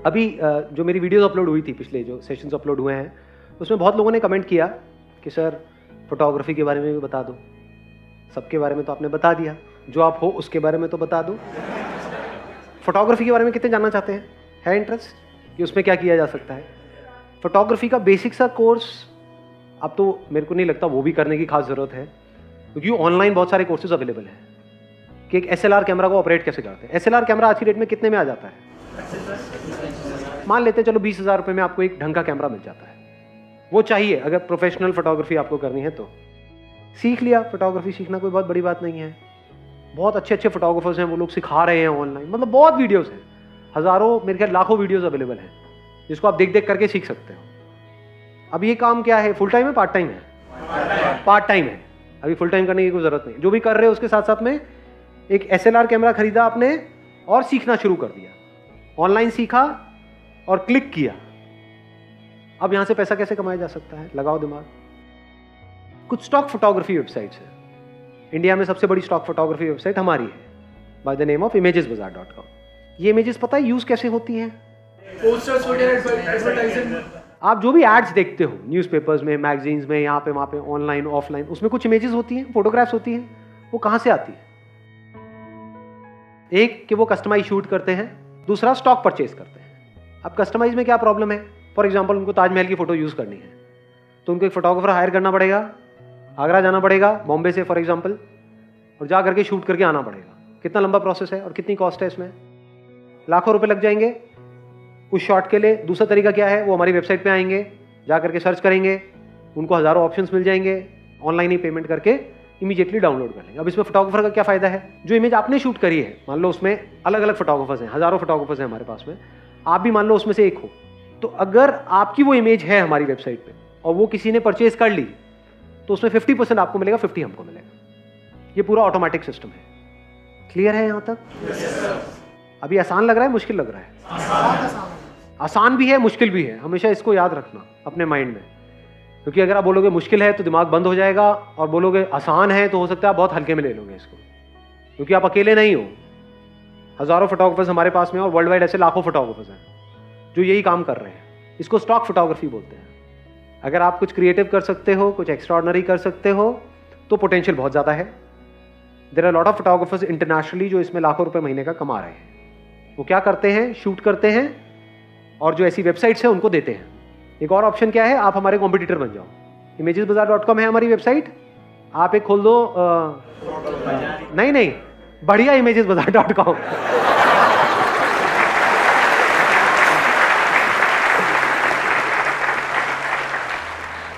अभी जो मेरी वीडियोस अपलोड हुई थी, पिछले जो सेशंस अपलोड हुए हैं, उसमें बहुत लोगों ने कमेंट किया कि सर फोटोग्राफी के बारे में भी बता दो। सबके बारे में तो आपने बता दिया, जो आप हो उसके बारे में तो बता दो। फोटोग्राफी के बारे में कितने जानना चाहते हैं? है इंटरेस्ट कि उसमें क्या किया जा सकता है? फोटोग्राफी का बेसिक सा कोर्स अब तो मेरे को नहीं लगता वो भी करने की खास ज़रूरत है, क्योंकि ऑनलाइन बहुत सारे कोर्सेज अवेलेबल हैं कि एक SLR कैमरा को ऑपरेट कैसे करते हैं। SLR कैमरा आज की डेट में कितने में आ जाता है? मान लेते हैं चलो 20,000 रुपये में आपको एक ढंग का कैमरा मिल जाता है। वो चाहिए अगर प्रोफेशनल फोटोग्राफी आपको करनी है तो। सीख लिया, फोटोग्राफी सीखना कोई बहुत बड़ी बात नहीं है। बहुत अच्छे अच्छे फोटोग्राफर्स हैं, वो लोग सिखा रहे हैं ऑनलाइन, मतलब बहुत वीडियोस हैं, हज़ारों, मेरे ख्याल लाखों वीडियोस अवेलेबल हैं जिसको आप देख देख करके सीख सकते हो। अब ये काम क्या है, फुल टाइम है पार्ट टाइम है? पार्ट टाइम है। अभी फुल टाइम करने की कोई ज़रूरत नहीं। जो भी कर रहे हो उसके साथ साथ में एक SLR कैमरा खरीदा आपने और सीखना शुरू कर दिया, ऑनलाइन सीखा और क्लिक किया। अब यहां से पैसा कैसे कमाया जा सकता है? लगाओ दिमाग। कुछ स्टॉक फोटोग्राफी वेबसाइट्स है। इंडिया में सबसे बड़ी स्टॉक फोटोग्राफी वेबसाइट हमारी है, by the name of imagesbazaar.com। ये इमेजेस पता है यूज कैसे होती हैं? पोस्टर्स वगैरह, एडवर्टाइजिंग। आप जो भी एड्स देखते हो न्यूज़पेपर्स में, मैगजीन्स में, यहाँ पे वहाँ पे, ऑनलाइन ऑफलाइन, उसमें कुछ इमेजेस होती हैं, फोटोग्राफ्स होती हैं। वो कहाँ से आती है? एक कि वो कस्टमाइज शूट करते हैं, दूसरा स्टॉक परचेज करते हैं। अब कस्टमाइज में क्या प्रॉब्लम है? फॉर एग्जाम्पल उनको ताजमहल की फोटो यूज़ करनी है तो उनको एक फोटोग्राफर हायर करना पड़ेगा, आगरा जाना पड़ेगा बॉम्बे से फॉर एग्जाम्पल, और जा करके शूट करके आना पड़ेगा। कितना लंबा प्रोसेस है और कितनी कॉस्ट है इसमें? लाखों रुपए लग जाएंगे उस शॉट के लिए। दूसरा तरीका क्या है? वो हमारी वेबसाइट पे आएंगे, जा करके सर्च करेंगे, उनको हज़ारों ऑप्शंस मिल जाएंगे, ऑनलाइन ही पेमेंट करके इमीडिएटली डाउनलोड कर लेंगे। अब इसमें फोटोग्राफर का क्या फ़ायदा है? जो इमेज आपने शूट करी है, मान लो उसमें अलग अलग फोटोग्राफर्स हैं, हज़ारों फोटोग्राफर्स हैं हमारे पास में, आप भी मान लो उसमें से एक हो, तो अगर आपकी वो इमेज है हमारी वेबसाइट पे और वो किसी ने परचेज कर ली तो उसमें 50% आपको मिलेगा, 50 हमको मिलेगा। ये पूरा ऑटोमेटिक सिस्टम है। क्लियर है यहाँ तक? अभी आसान लग रहा है, मुश्किल लग रहा है? आसान भी है, मुश्किल भी है। हमेशा इसको याद रखना अपने माइंड में, क्योंकि अगर आप बोलोगे मुश्किल है तो दिमाग बंद हो जाएगा, और बोलोगे आसान है तो हो सकता है आप बहुत हल्के में ले लोगे इसको, क्योंकि आप अकेले नहीं हो। हज़ारों फोटोग्राफर्स हमारे पास में और वर्ल्ड वाइड ऐसे लाखों फोटोग्राफर्स हैं जो यही काम कर रहे हैं। इसको स्टॉक फोटोग्राफी बोलते हैं। अगर आप कुछ क्रिएटिव कर सकते हो, कुछ एक्स्ट्राऑर्डिनरी कर सकते हो तो पोटेंशियल बहुत ज़्यादा है। There are lot of photographers internationally जो इसमें लाखों रुपए महीने का कमा रहे हैं। वो क्या करते हैं? शूट करते हैं और जो ऐसी वेबसाइट्स हैं उनको देते हैं। एक और ऑप्शन क्या है? आप हमारे कॉम्पिटिटर बन जाओ। imagesbazaar.com है हमारी वेबसाइट, आप एक खोल दो नहीं, बढ़िया imagesbazaar.com।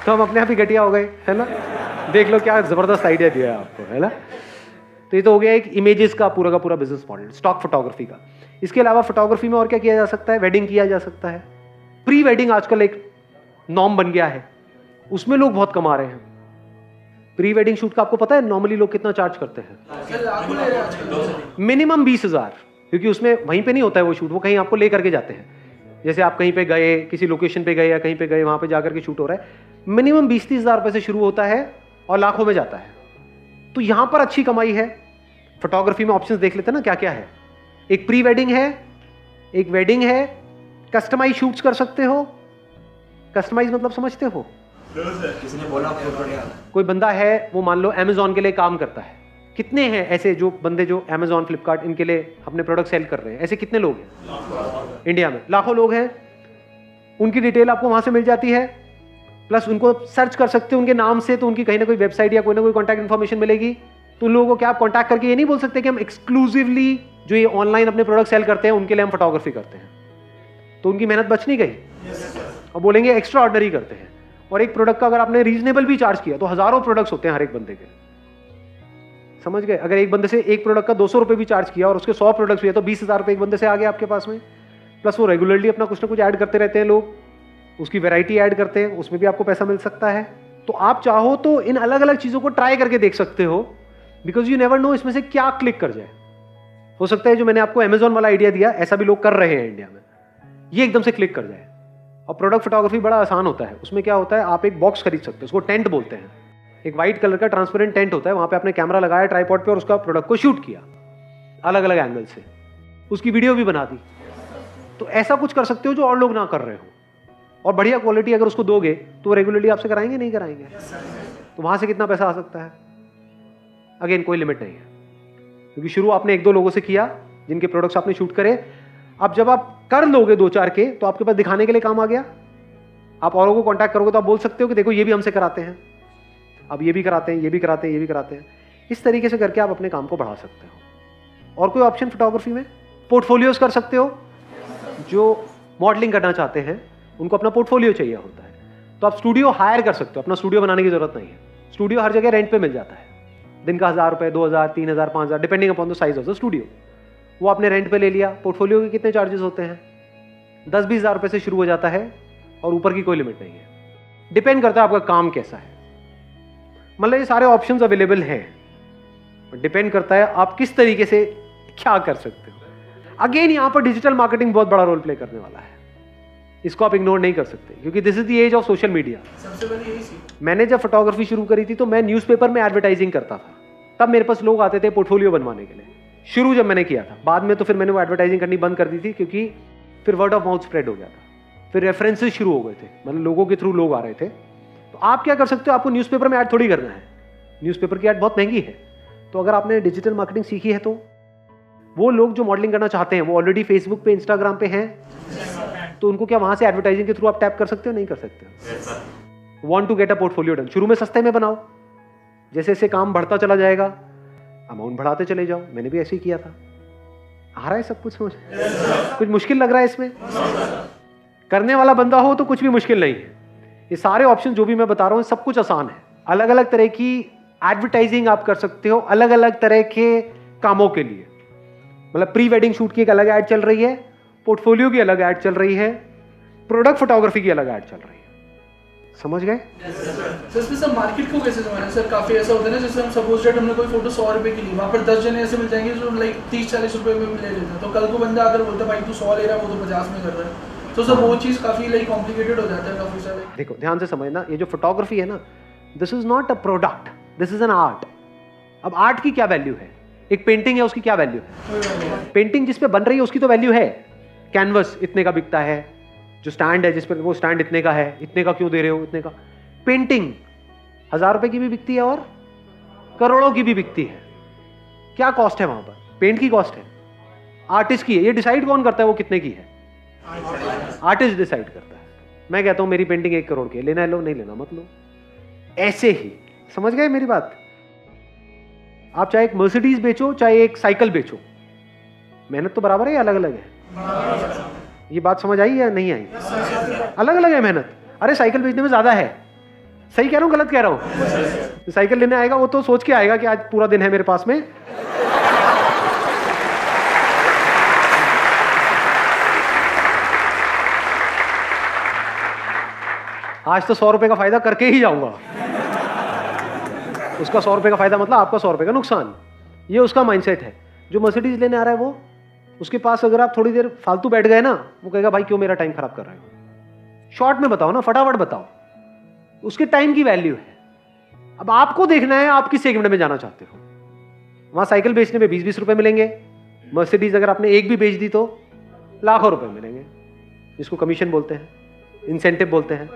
तो हम अपने आप ही घटिया हो गए, है ना? देख लो क्या जबरदस्त आइडिया दिया है आपको, है ना? तो ये तो हो गया एक इमेजेस का पूरा बिजनेस मॉडल, स्टॉक फोटोग्राफी का। इसके अलावा फोटोग्राफी में और क्या किया जा सकता है? वेडिंग किया जा सकता है। प्री वेडिंग आजकल एक नॉर्म बन गया है, उसमें लोग बहुत कमा रहे हैं। प्री वेडिंग शूट का आपको पता है नॉर्मली लोग कितना चार्ज करते हैं? मिनिमम 20,000, क्योंकि उसमें वहीं पे नहीं होता है वो शूट, वो कहीं आपको ले करके जाते हैं। जैसे आप कहीं पे गए, किसी लोकेशन पे गए या कहीं पे गए, वहां पे जाकर के शूट हो रहा है। मिनिमम 20-30 हज़ार रुपए से शुरू होता है और लाखों में जाता है। तो यहां पर अच्छी कमाई है। फोटोग्राफी में ऑप्शंस देख लेते हैं ना क्या क्या है। एक प्री वेडिंग है, एक वेडिंग है, कस्टमाइज शूट्स कर सकते हो। कस्टमाइज मतलब समझते हो? किसी ने बोला कोई बंदा है, वो मान लो अमेजॉन के लिए काम करता है। कितने हैं ऐसे जो बंदे जो अमेजॉन, फ्लिपकार्ट, इनके लिए अपने प्रोडक्ट सेल कर रहे हैं? ऐसे कितने लोग हैं इंडिया में? लाखों लोग हैं। उनकी डिटेल आपको वहां से मिल जाती है, प्लस उनको सर्च कर सकते हो उनके नाम से, तो उनकी कहीं ना कोई वेबसाइट या कोई ना कोई कॉन्टैक्ट इन्फॉर्मेशन मिलेगी। तो उन लोगों को क्या आप कॉन्टैक्ट करके ये नहीं बोल सकते कि हम एक्सक्लूसिवली जो ये ऑनलाइन अपने प्रोडक्ट सेल करते हैं उनके लिए हम फोटोग्राफी करते हैं? तो उनकी मेहनत बच नहीं गई। और बोलेंगे एक्स्ट्रा ऑर्डिनरी करते हैं। और एक प्रोडक्ट का अगर आपने रीजनेबल भी चार्ज किया तो हज़ारों प्रोडक्ट्स होते हैं हर एक बंदे के, समझ गए? अगर एक बंदे से एक प्रोडक्ट का 200 रुपये भी चार्ज किया और उसके 100 प्रोडक्ट्स भी है तो 20,000 रुपये एक बंदे से आ गए आपके पास में। प्लस वो रेगुलरली अपना कुछ ना कुछ ऐड करते रहते हैं लोग, उसकी वैरायटी ऐड करते हैं, उसमें भी आपको पैसा मिल सकता है। तो आप चाहो तो इन अलग अलग चीज़ों को ट्राई करके देख सकते हो, बिकॉज यू नेवर नो इसमें से क्या क्लिक कर जाए। हो सकता है जो मैंने आपको अमेजॉन वाला आइडिया दिया, ऐसा भी लोग कर रहे हैं इंडिया में, ये एकदम से क्लिक कर जाए। और प्रोडक्ट फोटोग्राफी बड़ा आसान होता है। उसमें क्या होता है, आप एक बॉक्स खरीद सकते हो, उसको टेंट बोलते हैं। एक व्हाइट कलर का ट्रांसपेरेंट टेंट होता है, वहां पे आपने कैमरा लगाया ट्राइपॉड पे और उसका प्रोडक्ट को शूट किया अलग अलग एंगल से, उसकी वीडियो भी बना दी, तो ऐसा कुछ कर सकते हो जो और लोग ना कर रहे हो, और बढ़िया क्वालिटी अगर उसको दोगे तो वो रेगुलरली आपसे कराएंगे नहीं कराएंगे? तो वहां से कितना पैसा आ सकता है? अगेन कोई लिमिट नहीं है, क्योंकि शुरू आपने 1-2 लोगों से किया जिनके प्रोडक्ट्स आपने शूट करे। अब जब आप कर लोगे 2-4 के, तो आपके पास दिखाने के लिए काम आ गया। आप औरों को कांटेक्ट करोगे तो आप बोल सकते हो कि देखो ये भी हमसे कराते हैं, अब ये भी कराते हैं, ये भी कराते हैं, ये भी कराते हैं। इस तरीके से करके आप अपने काम को बढ़ा सकते हो। और कोई ऑप्शन फोटोग्राफी में? पोर्टफोलियोज कर सकते हो। जो मॉडलिंग करना चाहते हैं उनको अपना पोर्टफोलियो चाहिए होता है, तो आप स्टूडियो हायर कर सकते हो। अपना स्टूडियो बनाने की जरूरत नहीं है। स्टूडियो हर जगह रेंट पे मिल जाता है, दिन का 1000 रुपये, 2000, 3000, 5000, depending upon the size of the studio. वो आपने रेंट पे ले लिया। पोर्टफोलियो के कितने चार्जेस होते हैं? 10-20 हज़ार रुपये से शुरू हो जाता है, और ऊपर की कोई लिमिट नहीं है। डिपेंड करता है आपका काम कैसा है। मतलब ये सारे ऑप्शंस अवेलेबल हैं, डिपेंड करता है आप किस तरीके से क्या कर सकते हो। अगेन यहाँ पर डिजिटल मार्केटिंग बहुत बड़ा रोल प्ले करने वाला है, इसको आप इग्नोर नहीं कर सकते, क्योंकि this is the age of social media. सबसे पहले यही सी मैंने जब फोटोग्राफी शुरू करी थी तो मैं न्यूज़पेपर में एडवर्टाइजिंग करता था। तब मेरे पास लोग आते थे पोर्टफोलियो बनवाने के लिए, शुरू जब मैंने किया था। बाद में तो फिर मैंने वो एडवर्टाइजिंग करनी बंद कर दी थी, क्योंकि फिर वर्ड ऑफ माउथ स्प्रेड हो गया था, फिर रेफरेंसेस शुरू हो गए थे, मतलब लोगों के थ्रू लोग आ रहे थे। तो आप क्या कर सकते हो? आपको न्यूज़पेपर में ऐड थोड़ी करना है, न्यूज़पेपर की ऐड बहुत महंगी है। तो अगर आपने डिजिटल मार्केटिंग सीखी है, तो वो लोग जो मॉडलिंग करना चाहते हैं वो ऑलरेडी फेसबुक पे, इंस्टाग्राम पे हैं, तो उनको क्या वहां से एडवर्टाइजिंग के थ्रू आप टैप कर सकते हो? नहीं कर सकते। Want to get a portfolio done, शुरू में सस्ते में बनाओ, जैसे जैसे काम बढ़ता चला जाएगा अमाउंट बढ़ाते चले जाओ। मैंने भी ऐसे ही किया था। आ रहा है सब कुछ समझ? कुछ मुश्किल लग रहा है इसमें? करने वाला बंदा हो तो कुछ भी मुश्किल नहीं है। ये सारे ऑप्शन जो भी मैं बता रहा हूँ सब कुछ आसान है। अलग अलग तरह की एडवर्टाइजिंग आप कर सकते हो अलग अलग तरह के कामों के लिए। मतलब प्री वेडिंग शूट की एक अलग ऐड चल रही है, पोर्टफोलियो की अलग ऐड चल रही है, प्रोडक्ट फोटोग्राफी की अलग ऐड चल रही है। समझ गए? सर इसमें सर मार्केट को कैसे समझना? सर काफी ऐसा होता है ना, जैसे हम सपोज दैट हमने कोई फोटो 100 रुपए की ली, वहाँ पर 10 जने ऐसे मिल जाएंगे जो लाइक 30-40 रुपए में ले लेते हैं। तो कल को बंदा अगर बोलता है भाई तू 100 ले रहा है, वो तो 50 में कर रहा है, तो सर वो चीज काफी लाइक कॉम्प्लिकेटेड हो जाता है काफी सारे। देखो ध्यान से समझना, ये जो फोटोग्राफी है ना, this is not a product, this is an art. अब आर्ट की क्या वैल्यू है? एक पेंटिंग है, उसकी क्या वैल्यू है? पेंटिंग जिस पे बन रही है उसकी तो वैल्यू है। कैनवस इतने का बिकता है, जो स्टैंड है जिस पर, वो स्टैंड इतने का है, इतने का क्यों दे रहे हो, इतने का। पेंटिंग 1000 रुपए की भी बिकती है और करोड़ों की भी बिकती है। क्या कॉस्ट है वहां पर? पेंट की कॉस्ट है, आर्टिस्ट की है। ये डिसाइड कौन करता है वो कितने की है? आर्टिस्ट डिसाइड करता है। मैं कहता हूं मेरी पेंटिंग 1 करोड़ की है, लेना है लो, नहीं लेना मत लो। ऐसे ही समझ गए मेरी बात? आप चाहे एक मर्सिडीज बेचो चाहे एक साइकिल बेचो, मेहनत तो बराबर है या अलग अलग है? ये बात समझ आई या नहीं आई? अलग अलग है मेहनत। अरे साइकिल बेचने में ज्यादा है। सही कह रहा हूं गलत कह रहा हूं? साइकिल लेने आएगा वो तो सोच के आएगा कि आज पूरा दिन है मेरे पास में, आज तो 100 रुपए का फायदा करके ही जाऊंगा। उसका 100 रुपए का फायदा मतलब आपका 100 रुपए का नुकसान। ये उसका माइंडसेट है। जो मर्सिडीज लेने आ रहा है वो, उसके पास अगर आप थोड़ी देर फालतू बैठ गए ना, वो कहेगा भाई क्यों मेरा टाइम खराब कर रहे हो। शॉर्ट में बताओ ना, फटाफट बताओ। उसके टाइम की वैल्यू है। अब आपको देखना है आप किस सेगमेंट में जाना चाहते हो। वहां साइकिल बेचने में 20-20 रुपए मिलेंगे, मर्सिडीज अगर आपने एक भी बेच दी तो लाखों रुपए मिलेंगे, जिसको कमीशन बोलते हैं, इंसेंटिव बोलते हैं।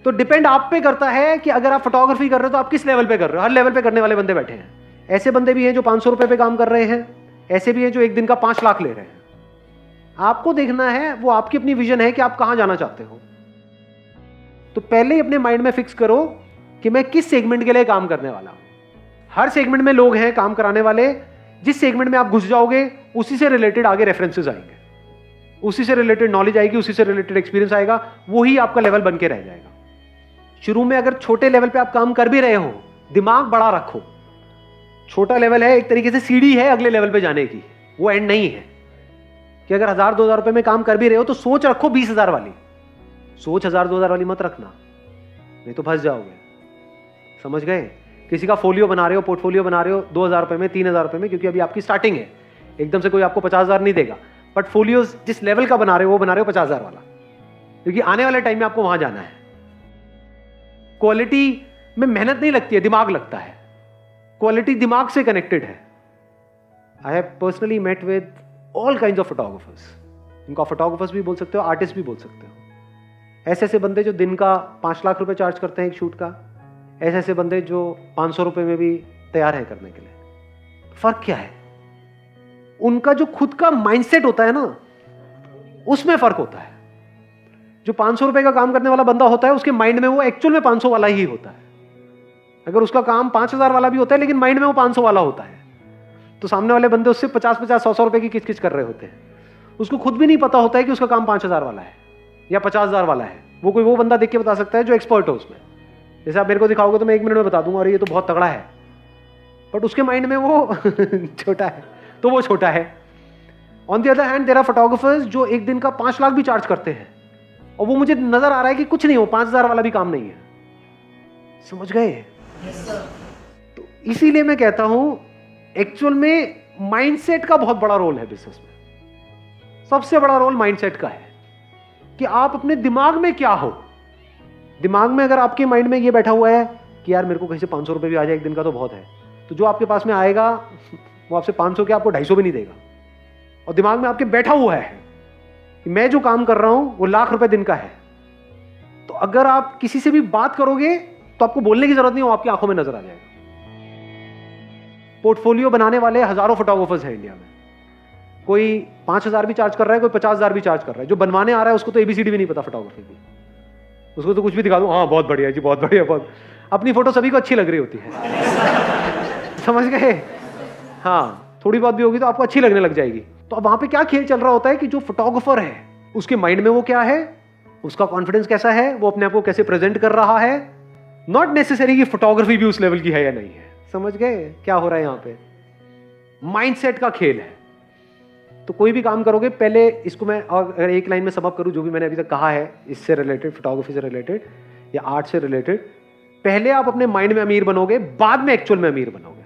तो डिपेंड आप पे करता है कि अगर आप फोटोग्राफी कर रहे हो तो आप किस लेवल पे कर रहे हो। हर लेवल पे करने वाले बंदे बैठे हैं। ऐसे बंदे भी हैं जो 500 रुपए पे काम कर रहे हैं, ऐसे भी हैं जो एक दिन का 5 लाख ले रहे हैं। आपको देखना है, वो आपकी अपनी विजन है कि आप कहां जाना चाहते हो। तो पहले ही अपने माइंड में फिक्स करो कि मैं किस सेगमेंट के लिए काम करने वाला हूं। हर सेगमेंट में लोग हैं काम कराने वाले। जिस सेगमेंट में आप घुस जाओगे उसी से रिलेटेड आगे रेफरेंसेस आएंगे, उसी से रिलेटेड नॉलेज आएगी, उसी से रिलेटेड एक्सपीरियंस आएगा, वही आपका लेवल बन के रह जाएगा। शुरू में अगर छोटे लेवल पे आप काम कर भी रहे हो, दिमाग बड़ा रखो। छोटा लेवल है, एक तरीके से सीढ़ी है अगले लेवल पे जाने की, वो एंड नहीं है। कि अगर 1000-2000 रुपए में काम कर भी रहे हो तो सोच रखो 20,000 वाली। सोच 1000-2000 वाली मत रखना, नहीं तो फंस जाओगे। समझ गए? किसी का फोलियो बना रहे हो, पोर्टफोलियो बना रहे हो 2000 रुपए में, 3000 रुपए में, क्योंकि अभी आपकी स्टार्टिंग है। एकदम से कोई आपको 50,000 नहीं देगा। बट फोलियो जिस लेवल का बना रहे हो वो बना रहे हो 50,000 वाला, क्योंकि आने वाले टाइम में आपको वहां जाना है। क्वालिटी में मेहनत नहीं लगती है, दिमाग लगता है। क्वालिटी दिमाग से कनेक्टेड है। I have personally met with all kinds of photographers इनको आप फोटोग्राफर्स भी बोल सकते हो, आर्टिस्ट भी बोल सकते हो। ऐसे ऐसे बंदे जो दिन का 5 लाख रुपए चार्ज करते हैं एक शूट का, ऐसे ऐसे बंदे जो 500 रुपए में भी तैयार है करने के लिए। फर्क क्या है? उनका जो खुद का माइंडसेट होता है ना, उसमें फर्क होता है। जो 500 रुपए का काम करने वाला बंदा होता है, उसके माइंड में वो एक्चुअल में 500 वाला ही होता है। अगर उसका काम 5000 वाला भी होता है, लेकिन माइंड में वो 500 वाला होता है, तो सामने वाले बंदे उससे 50-50, 100-100 रुपए की किच-किच कर रहे होते हैं। उसको खुद भी नहीं पता होता है कि उसका काम 5000 वाला है या 50000 वाला है। वो बंदा देख के बता सकता है जो एक्सपर्ट हो उसमें। जैसे आप मेरे को दिखाओगे तो मैं 1 मिनट में बता दूंगा, अरे ये तो बहुत तगड़ा है, बट उसके माइंड में वो छोटा है, तो वो छोटा है। On the other hand there are photographers जो एक दिन का 5 लाख भी चार्ज करते हैं, और वो मुझे नजर आ रहा है कि कुछ नहीं हो, 5000 वाला भी काम नहीं है। समझ गए? तो इसीलिए मैं कहता हूं एक्चुअल में माइंडसेट का बहुत बड़ा रोल है बिजनेस में। सबसे बड़ा रोल माइंडसेट का है कि आप अपने दिमाग में क्या हो। दिमाग में अगर आपके माइंड में ये बैठा हुआ है कि यार मेरे को कहीं से 500 रुपए भी आ जाए एक दिन का तो बहुत है, तो जो आपके पास में आएगा वो आपसे 500 के आपको 250 भी नहीं देगा। और दिमाग में आपके बैठा हुआ है कि मैं जो काम कर रहा हूं वो लाख रुपए दिन का है, तो अगर आप किसी से भी बात करोगे तो आपको बोलने की जरूरत नहीं, वो आपकी आंखों में नजर आ जाएगा। पोर्टफोलियो बनाने वाले हजारों फोटोग्राफर्स हैं इंडिया में। कोई 5000 भी चार्ज कर रहा है, कोई 50000 भी चार्ज कर रहा है। जो बनवाने आ रहा है उसको तो एबीसीडी भी नहीं पता फोटोग्राफी की, उसको तो कुछ भी दिखा दो, हाँ बहुत बढ़िया जी, बहुत बढ़िया, बहुत। अपनी फोटो सभी को अच्छी लग रही होती है। समझ गए? हाँ, थोड़ी बहुत भी होगी तो आपको अच्छी लगने लग जाएगी। तो अब वहां पे क्या खेल चल रहा होता है कि जो फोटोग्राफर है उसके माइंड में वो क्या है, उसका कॉन्फिडेंस कैसा है, वो अपने आप को कैसे प्रेजेंट कर रहा है। नॉट नेसेसरी कि फोटोग्राफी भी उस लेवल की है या नहीं है। समझ गए क्या हो रहा है? यहां पे माइंडसेट का खेल है। तो कोई भी काम करोगे, पहले इसको मैं अगर एक लाइन में समअप करूं जो भी मैंने अभी तक कहा है इससे रिलेटेड, फोटोग्राफी से रिलेटेड या आर्ट से रिलेटेड, पहले आप अपने माइंड में अमीर बनोगे, बाद में एक्चुअल में अमीर बनोगे।